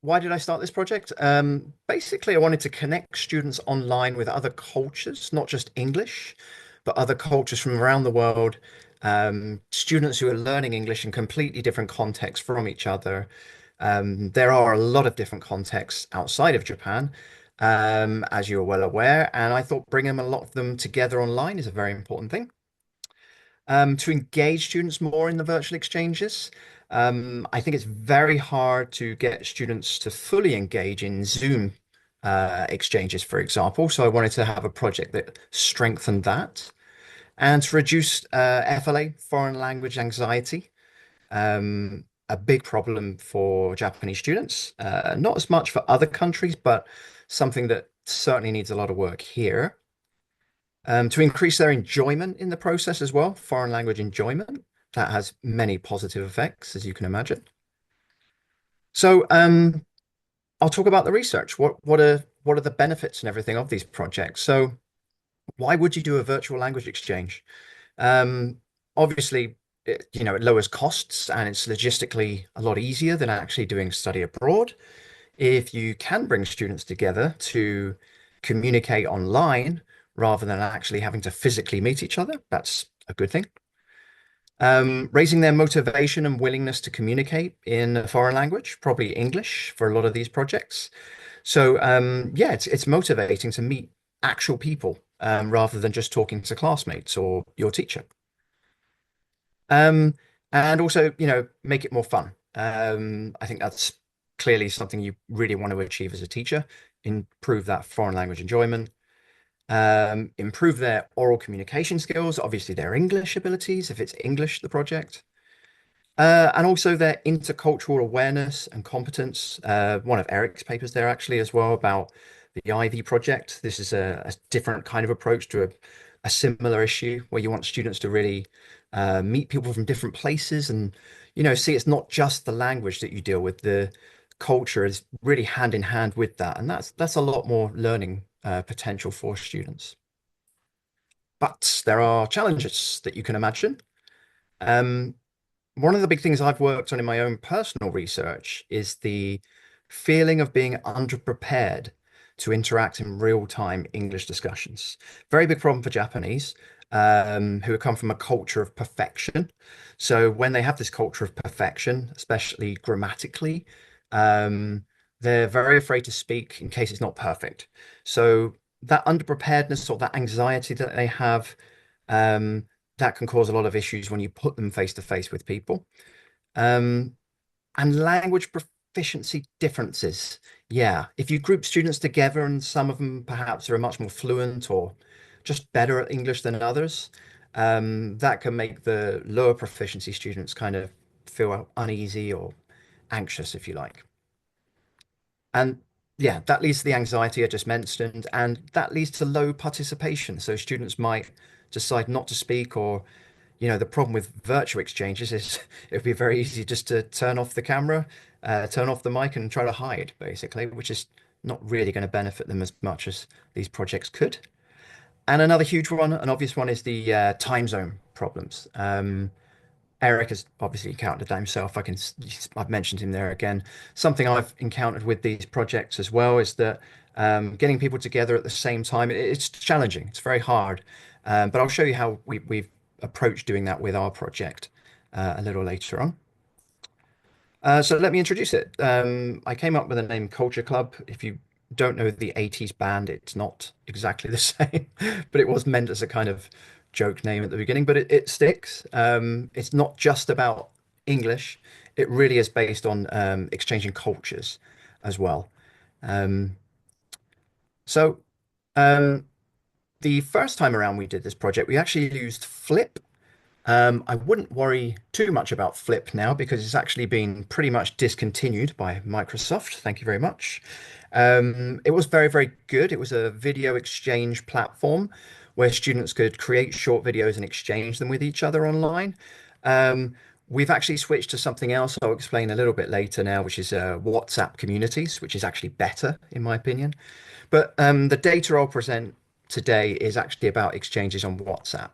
why did I start this project? Basically, I wanted to connect students online with other cultures, not just English, but other cultures from around the world. Students who are learning English in completely different contexts from each other. There are a lot of different contexts outside of Japan, as you're well aware, and I thought bringing a lot of them together online is a very important thing. To engage students more in the virtual exchanges. I think it's very hard to get students to fully engage in Zoom exchanges, for example. So I wanted to have a project that strengthened that and to reduce FLA, foreign language anxiety, a big problem for Japanese students. Not as much for other countries, but something that certainly needs a lot of work here. To increase their enjoyment in the process as well, foreign language enjoyment. That has many positive effects, as you can imagine. So I'll talk about the research. What are the benefits and everything of these projects? So why would you do a virtual language exchange? Um, Obviously, it lowers costs and it's logistically a lot easier than actually doing study abroad. If you can bring students together to communicate online rather than actually having to physically meet each other, that's a good thing. Raising their motivation and willingness to communicate in a foreign language, probably English for a lot of these projects. So yeah, it's motivating to meet actual people rather than just talking to classmates or your teacher. Um, and also, make it more fun. I think that's clearly something you really want to achieve as a teacher, improve that foreign language enjoyment, improve their oral communication skills, obviously their English abilities, if it's English, the project, and also their intercultural awareness and competence. One of Eric's papers there actually as well about the Ivy project. This is a different kind of approach to a similar issue where you want students to really meet people from different places and, see it's not just the language that you deal with. The culture is really hand in hand with that. And that's a lot more learning potential for students. But there are challenges that you can imagine. Um, One of the big things I've worked on in my own personal research is the feeling of being underprepared to interact in real-time English discussions. Very big problem for Japanese, who come from a culture of perfection. So when they have this culture of perfection, especially grammatically, um, they're very afraid to speak in case it's not perfect. So that underpreparedness or that anxiety that they have, um, that can cause a lot of issues when you put them face to face with people. Um, and language proficiency differences. Yeah, if you group students together and some of them perhaps are much more fluent or just better at English than others, that can make the lower proficiency students kind of feel uneasy or anxious, if you like. And yeah, that leads to the anxiety I just mentioned, and that leads to low participation. So students might decide not to speak, or, the problem with virtual exchanges is it would be very easy just to turn off the camera, turn off the mic, and try to hide, basically, which is not really going to benefit them as much as these projects could. And another huge one, an obvious one, is the time zone problems. Eric has obviously encountered that himself. I've mentioned him there again. Something I've encountered with these projects as well is that getting people together at the same time, it's challenging. It's very hard. But I'll show you how we've approached doing that with our project a little later on. So let me introduce it. I came up with the name Culture Club. If you don't know the 80s band, it's not exactly the same, but it was meant as a kind of joke name at the beginning, but it sticks. It's not just about English. It really is based on exchanging cultures as well. Um, so um, the first time around we did this project, we actually used Flip. I wouldn't worry too much about Flip now because it's actually been pretty much discontinued by Microsoft. Thank you very much. It was very, very good. It was a video exchange platform where students could create short videos and exchange them with each other online. Um, we've actually switched to something else I'll explain a little bit later now, which is WhatsApp communities, which is actually better in my opinion. But the data I'll present today is actually about exchanges on WhatsApp.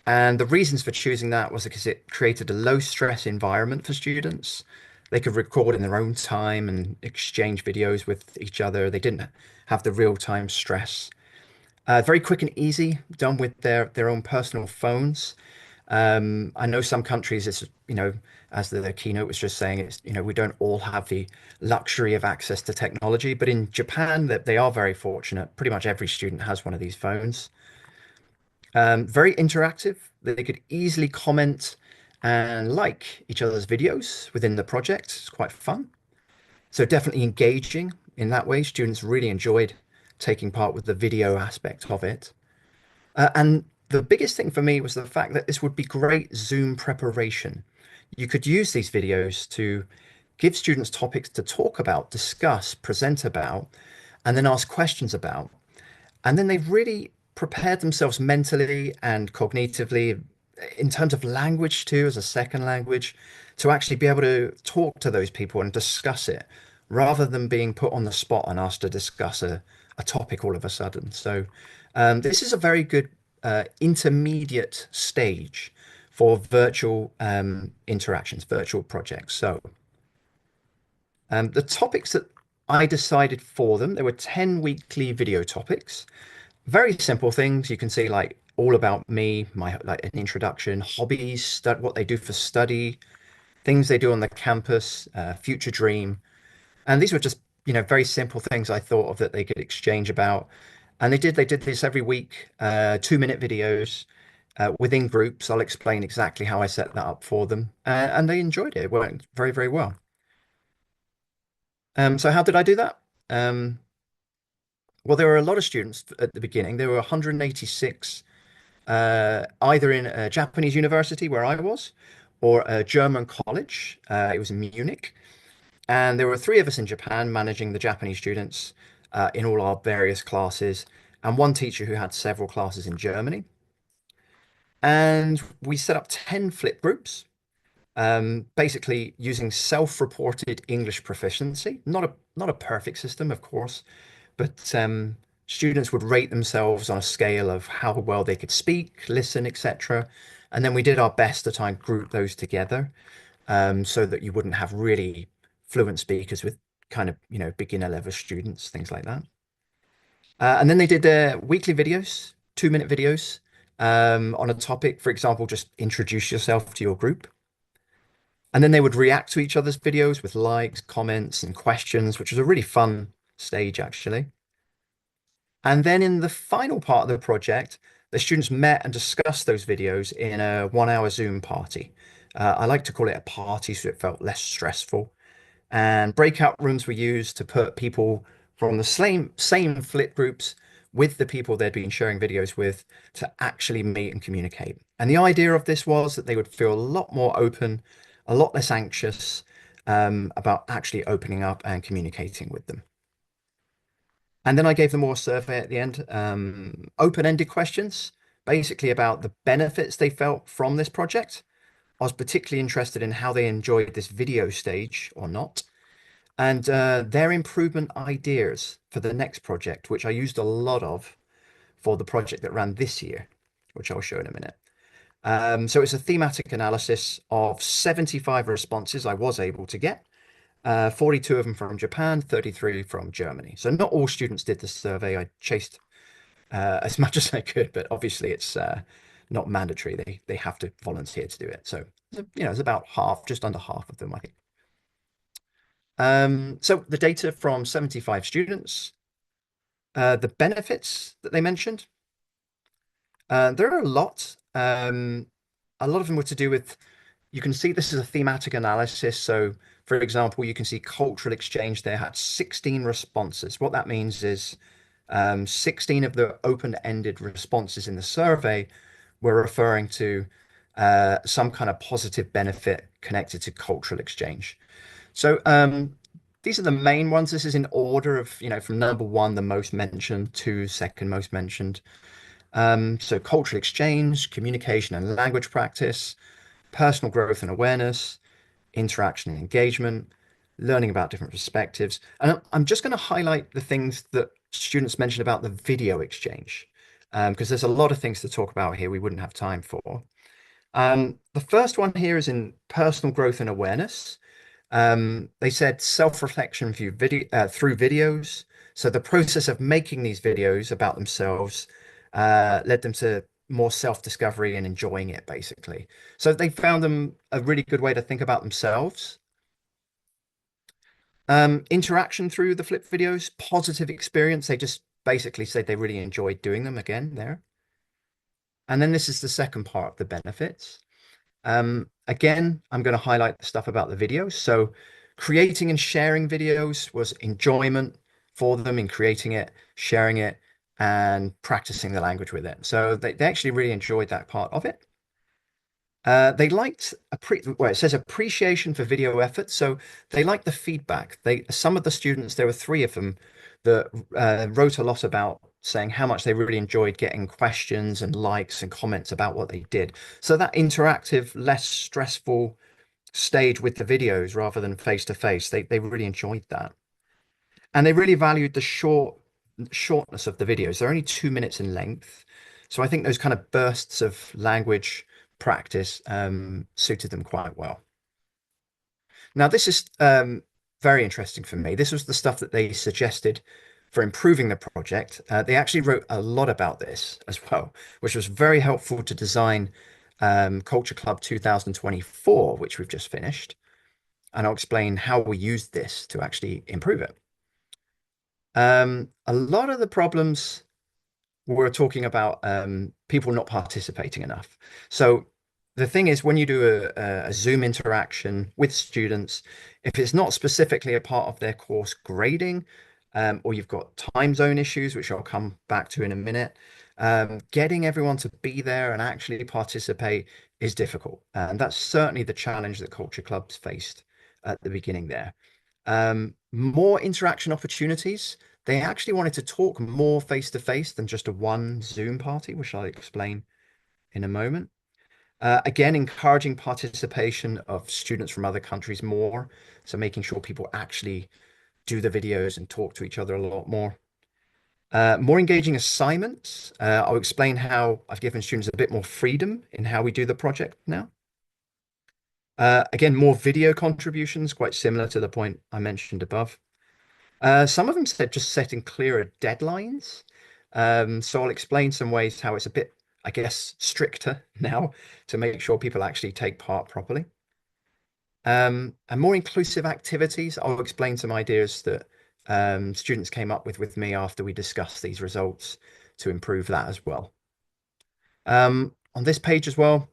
And the reasons for choosing that was because it created a low stress environment for students. They could record in their own time and exchange videos with each other. They didn't have the real-time stress. Very quick and easy, done with their own personal phones. I know some countries, it's, as the keynote was just saying, it's, we don't all have the luxury of access to technology, but in Japan, that they are very fortunate. Pretty much every student has one of these phones. Very interactive. They could easily comment and like each other's videos within the project. It's quite fun. So definitely engaging in that way. Students really enjoyed taking part with the video aspect of it. And the biggest thing for me was the fact that this would be great Zoom preparation. You could use these videos to give students topics to talk about, discuss, present about, and then ask questions about. And then they've really prepared themselves mentally and cognitively in terms of language too, as a second language, to actually be able to talk to those people and discuss it rather than being put on the spot and asked to discuss a topic all of a sudden. So this is a very good intermediate stage for virtual interactions, virtual projects. So the topics that I decided for them, there were 10 weekly video topics, very simple things. You can see like all about me, my like an introduction, hobbies, what they do for study, things they do on the campus, future dream. And these were just, very simple things I thought of that they could exchange about. And they did this every week, 2-minute videos within groups. I'll explain exactly how I set that up for them. And they enjoyed it. It went very, very well. So how did I do that? Um, well, there were a lot of students at the beginning. There were 186 either in a Japanese university where I was or a German college. It was in Munich. And there were three of us in Japan managing the Japanese students in all our various classes, and one teacher who had several classes in Germany. And we set up 10 flip groups, basically using self-reported English proficiency. Not a perfect system, of course, but students would rate themselves on a scale of how well they could speak, listen, etc. And then we did our best to try and group those together so that you wouldn't have really fluent speakers with kind of, beginner level students, things like that. And then they did their weekly videos, 2-minute videos on a topic, for example, just introduce yourself to your group. And then they would react to each other's videos with likes, comments, and questions, which was a really fun stage, actually. And then in the final part of the project, the students met and discussed those videos in a 1 hour Zoom party. I like to call it a party so it felt less stressful. And breakout rooms were used to put people from the same flip groups with the people they'd been sharing videos with to actually meet and communicate. And the idea of this was that they would feel a lot more open, a lot less anxious about actually opening up and communicating with them. And then I gave them all a survey at the end, open-ended questions, basically about the benefits they felt from this project. I was particularly interested in how they enjoyed this video stage or not, and their improvement ideas for the next project, which I used a lot of for the project that ran this year, which I'll show in a minute. So it's a thematic analysis of 75 responses I was able to get. 42 of them from Japan, 33 from Germany. So not all students did the survey. I chased as much as I could, but obviously it's not mandatory. They have to volunteer to do it. So it's about half, just under half of them, I think. So the data from 75 students, the benefits that they mentioned, there are a lot. A lot of them were to do with, you can see this is a thematic analysis. So, for example, you can see cultural exchange there had 16 responses. What that means is 16 of the open-ended responses in the survey were referring to some kind of positive benefit connected to cultural exchange. So these are the main ones. This is in order of, from number one, the most mentioned, to second most mentioned. So cultural exchange, communication and language practice, personal growth and awareness, interaction and engagement, learning about different perspectives. And I'm just going to highlight the things that students mentioned about the video exchange, because there's a lot of things to talk about here we wouldn't have time for. The first one here is in personal growth and awareness. They said self-reflection through videos. So the process of making these videos about themselves led them to more self-discovery and enjoying it, basically. So they found them a really good way to think about themselves. Interaction through the flip videos, positive experience. They just basically said they really enjoyed doing them again there. And then this is the second part of the benefits. Again, I'm going to highlight the stuff about the videos. So creating and sharing videos was enjoyment for them in creating it, sharing it, and practicing the language with it. So they actually really enjoyed that part of it. They liked well, it says appreciation for video effort. So they liked the feedback. Some of the students, there were three of them that wrote a lot about saying how much they really enjoyed getting questions and likes and comments about what they did. So that interactive, less stressful stage with the videos rather than face to face, they really enjoyed that. And they really valued the shortness of the videos. They're only 2 minutes in length. So I think those kind of bursts of language practice suited them quite well. Now, this is very interesting for me. This was the stuff that they suggested for improving the project. They actually wrote a lot about this as well, which was very helpful to design Culture Club 2024, which we've just finished. And I'll explain how we used this to actually improve it. A lot of the problems we're talking about people not participating enough. So the thing is, when you do a Zoom interaction with students, if it's not specifically a part of their course grading, or you've got time zone issues, which I'll come back to in a minute, getting everyone to be there and actually participate is difficult. And that's certainly the challenge that Culture Clubs faced at the beginning there. More interaction opportunities. They actually wanted to talk more face to face than just a one Zoom party, which I'll explain in a moment. Again, encouraging participation of students from other countries more. So making sure people actually do the videos and talk to each other a lot more. More engaging assignments. I'll explain how I've given students a bit more freedom in how we do the project now. Again, more video contributions, quite similar to the point I mentioned above. Some of them said just setting clearer deadlines. So I'll explain some ways how it's a bit, I guess, stricter now to make sure people actually take part properly. And more inclusive activities. I'll explain some ideas that students came up with me after we discussed these results to improve that as well. On this page as well,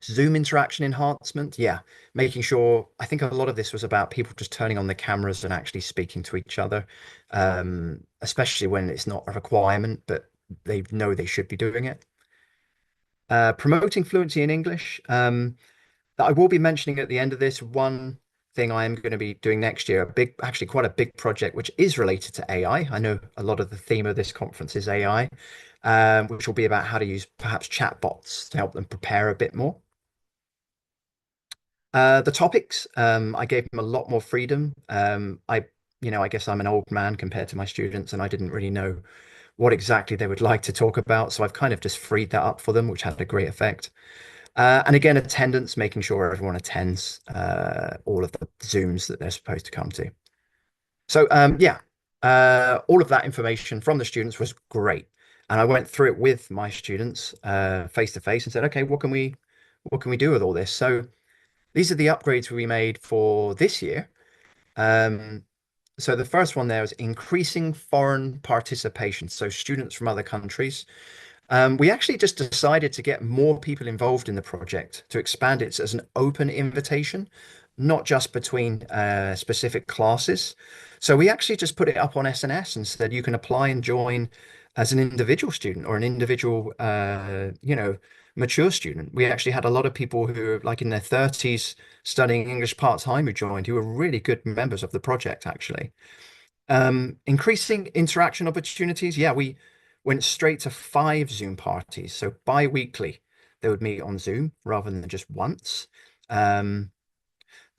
Zoom interaction enhancement. Yeah, making sure, I think a lot of this was about people just turning on the cameras and actually speaking to each other, especially when it's not a requirement, but they know they should be doing it. Promoting fluency in English. That I will be mentioning at the end of this. One thing I am going to be doing next year, actually quite a big project, which is related to AI. I know a lot of the theme of this conference is AI, which will be about how to use perhaps chatbots to help them prepare a bit more. The topics, I gave them a lot more freedom. I guess I'm an old man compared to my students, and I didn't really know what exactly they would like to talk about. So I've kind of just freed that up for them, which had a great effect. And again, attendance, making sure everyone attends all of the Zooms that they're supposed to come to. So yeah, all of that information from the students was great. And I went through it with my students face to face and said, okay, what can we do with all this? So these are the upgrades we made for this year. Um, so the first one there is increasing foreign participation. So students from other countries. We actually just decided to get more people involved in the project to expand it as an open invitation, not just between specific classes. So we actually just put it up on SNS and said you can apply and join as an individual student or an individual, mature student. We actually had a lot of people who are like in their 30s studying English part-time who joined, who were really good members of the project, actually. Increasing interaction opportunities. Yeah, we went straight to 5 Zoom parties. So bi-weekly, they would meet on Zoom rather than just once. The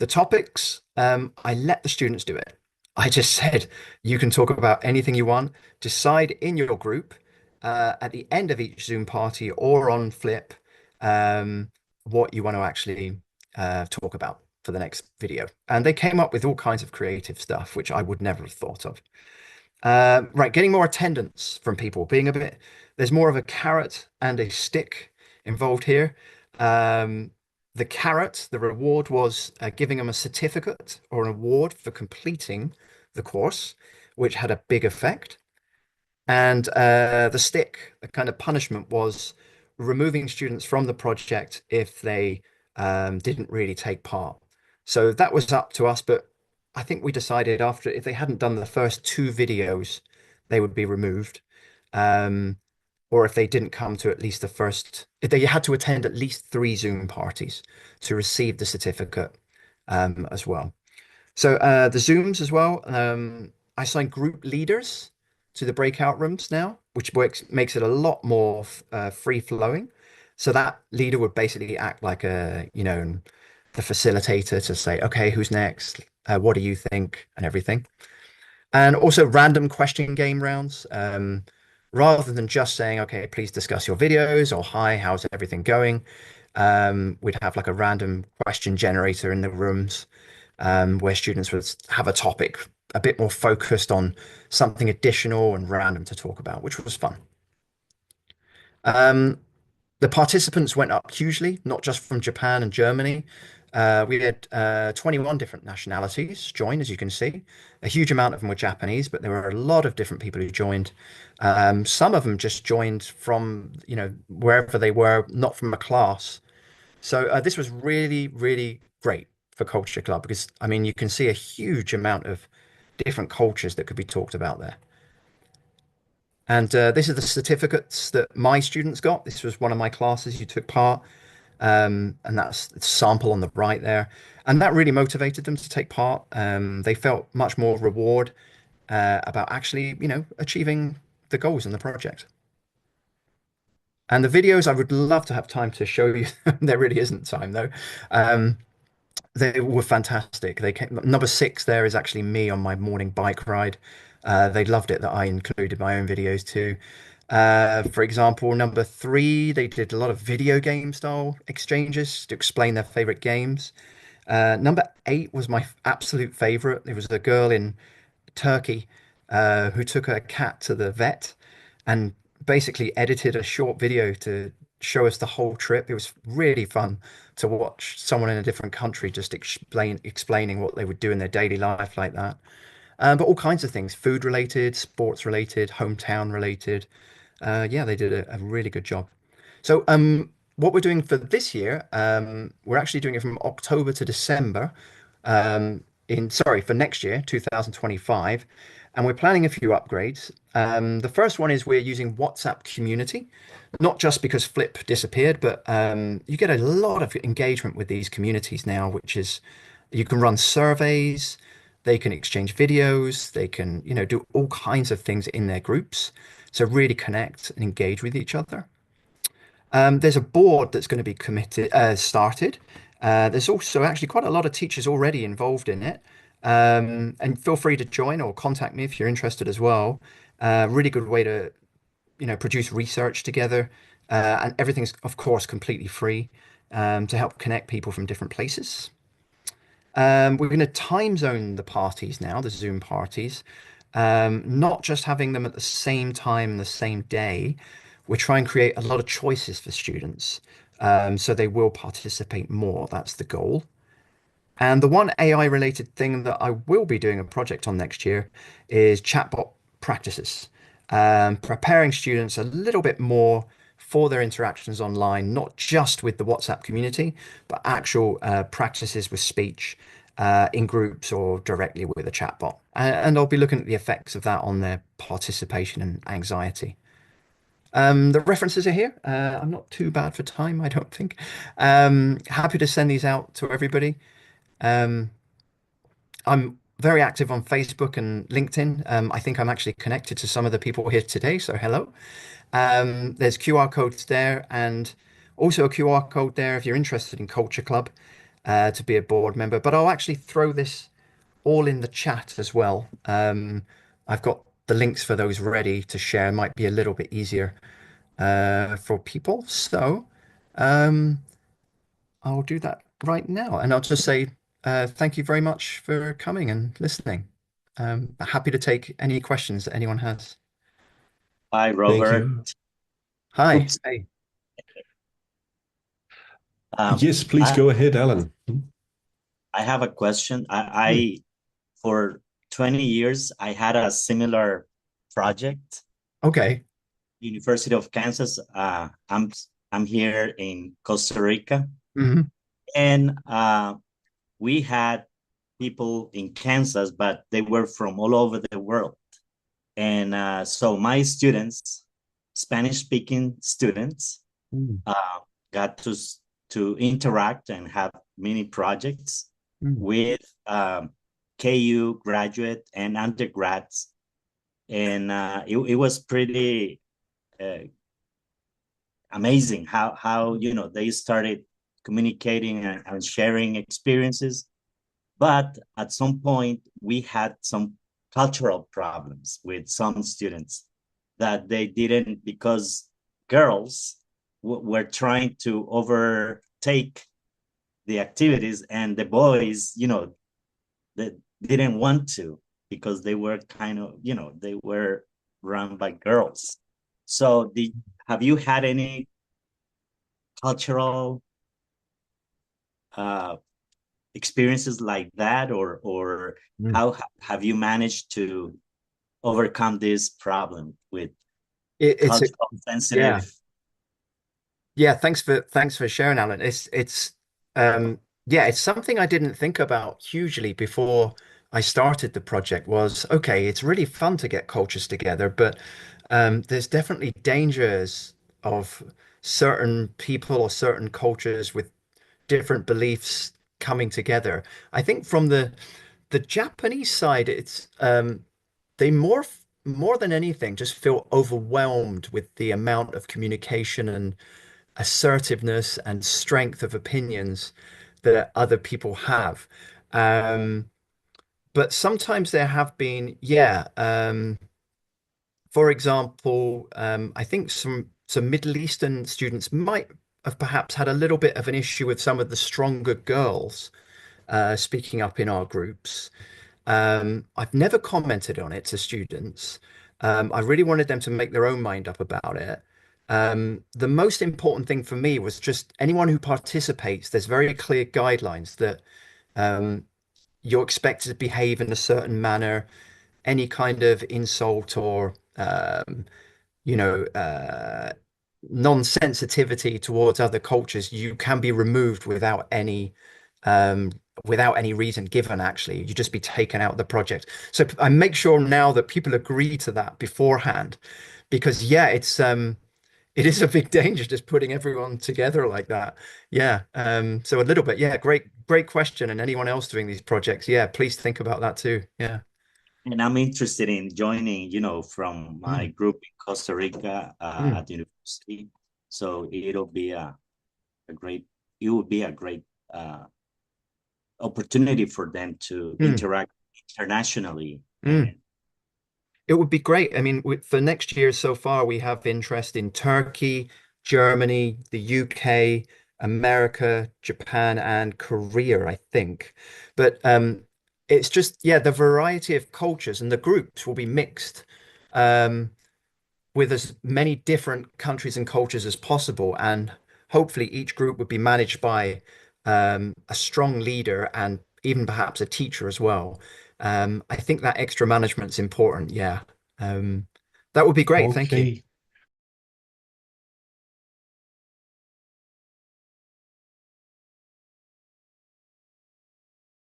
topics, I let the students do it. I just said, you can talk about anything you want. Decide in your group at the end of each Zoom party or on Flip what you want to actually talk about. for the next video. And they came up with all kinds of creative stuff, which I would never have thought of. Right, getting more attendance from people, being a bit, there's more of a carrot and a stick involved here. Um, the carrot, the reward was giving them a certificate or an award for completing the course, which had a big effect. And the stick, the kind of punishment was removing students from the project if they didn't really take part. So that was up to us, but I think we decided after if they hadn't done the first two videos, they would be removed. Um, or if they didn't come to at least the first, if they had to attend at least three Zoom parties to receive the certificate as well. So the Zooms as well. I assign group leaders to the breakout rooms now, which makes it a lot more free flowing. So that leader would basically act like the facilitator to say, okay, who's next? What do you think? And everything. And also random question game rounds. Rather than just saying, okay, please discuss your videos or hi, how's everything going? We'd have like a random question generator in the rooms where students would have a topic a bit more focused on something additional and random to talk about, which was fun. Um, the participants went up hugely, not just from Japan and Germany. We had 21 different nationalities join, as you can see. A huge amount of them were Japanese, but there were a lot of different people who joined. Some of them just joined from, wherever they were, not from a class. So this was really, really great for Culture Club because, I mean, you can see a huge amount of different cultures that could be talked about there. And this is the certificates that my students got. This was one of my classes who took part. And that's the sample on the right there. And that really motivated them to take part. They felt much more reward about actually, achieving the goals in the project. And the videos, I would love to have time to show you. There really isn't time though. Um, They were fantastic. They came, number six there is actually me on my morning bike ride. They loved it that I included my own videos too. For example, number three, they did a lot of video game style exchanges to explain their favorite games. Number eight was my absolute favorite. There was a girl in Turkey who took her cat to the vet and basically edited a short video to show us the whole trip. It was really fun to watch someone in a different country just explaining what they would do in their daily life like that. But all kinds of things, food related, sports related, hometown related. Yeah, they did a really good job. So, what we're doing for this year, we're actually doing it from October to December, for next year, 2025, and we're planning a few upgrades. The first one is we're using WhatsApp Community, not just because Flip disappeared, but you get a lot of engagement with these communities now, which is you can run surveys, they can exchange videos, they can, do all kinds of things in their groups. So really connect and engage with each other. There's a board that's going to be started. There's also actually quite a lot of teachers already involved in it. And feel free to join or contact me if you're interested as well. Really good way to, produce research together. And everything's, of course, completely free to help connect people from different places. We're going to time zone the parties now, the Zoom parties, not just having them at the same time, the same day. We try and create a lot of choices for students, so they will participate more. That's the goal. And the one AI related thing that I will be doing a project on next year is chatbot practices, preparing students a little bit more for their interactions online, not just with the WhatsApp community, but actual practices with speech in groups or directly with a chatbot. And I'll be looking at the effects of that on their participation and anxiety. The references are here. I'm not too bad for time, I don't think. Happy to send these out to everybody. Um, I'm very active on Facebook and LinkedIn. I think I'm actually connected to some of the people here today, so hello. There's QR codes there and also a QR code there if you're interested in Culture Club to be a board member. But I'll actually throw this all in the chat as well. I've got the links for those ready to share. Might be a little bit easier for people. So um, I'll do that right now. And I'll just say Thank you very much for coming and listening. Happy to take any questions that anyone has. Hi, Thank Robert. you. Hi. Oops. Hey. Um, Yes, please I go ahead, Alan. I have a question. Hmm. I for 20 years I had a similar project. Okay. University of Kansas. I'm here in Costa Rica, Hmm. and we had people in Kansas, but they were from all over the world. And so my students, Spanish-speaking students, Mm. uh, got to interact and have mini projects Mm. with KU graduate and undergrads, and it was pretty uh, amazing how they started communicating and sharing experiences. But at some point, we had some cultural problems with some students that they didn't, because girls were trying to overtake the activities, and the boys, that didn't want to, because they were kind of, they were run by girls. So, have you had any cultural uh, experiences like that, or Mm. how have you managed to overcome this problem with It's a cultural yeah. sensitive? Yeah, thanks for sharing, Alan. It's yeah, it's something I didn't think about hugely before I started the project was okay, it's really fun to get cultures together, but there's definitely dangers of certain people or certain cultures with different beliefs coming together. I think from the Japanese side, it's they more than anything just feel overwhelmed with the amount of communication and assertiveness and strength of opinions that other people have. Um, but sometimes there have been, yeah, for example, I think some Middle Eastern students might have perhaps had a little bit of an issue with some of the stronger girls speaking up in our groups. I've never commented on it to students. I really wanted them to make their own mind up about it. The most important thing for me was just anyone who participates, there's very clear guidelines that um, you're expected to behave in a certain manner. Any kind of insult or you know, non-sensitivity towards other cultures, you can be removed um, without any reason given, actually. You just be taken out of the project. So I make sure now that people agree to that beforehand, because yeah, it is a big danger just putting everyone together like that. Yeah. So a little bit, yeah, great question. And anyone else doing these projects, yeah, please think about that too. Yeah. And I'm interested in joining, from my Mm. group in Costa Rica Mm. at the university. So a great, it would be a great opportunity for them to Mm. interact internationally. Mm. And It would be great. I mean, for next year so far, we have interest in Turkey, Germany, the UK, America, Japan, and Korea, I think. But it's just, yeah, the variety of cultures and the groups will be mixed. Um, with as many different countries and cultures as possible. And hopefully, each group would be managed by a strong leader and even perhaps a teacher as well. I think that extra management's important. Yeah. Um, that would be great. Thank you. Okay.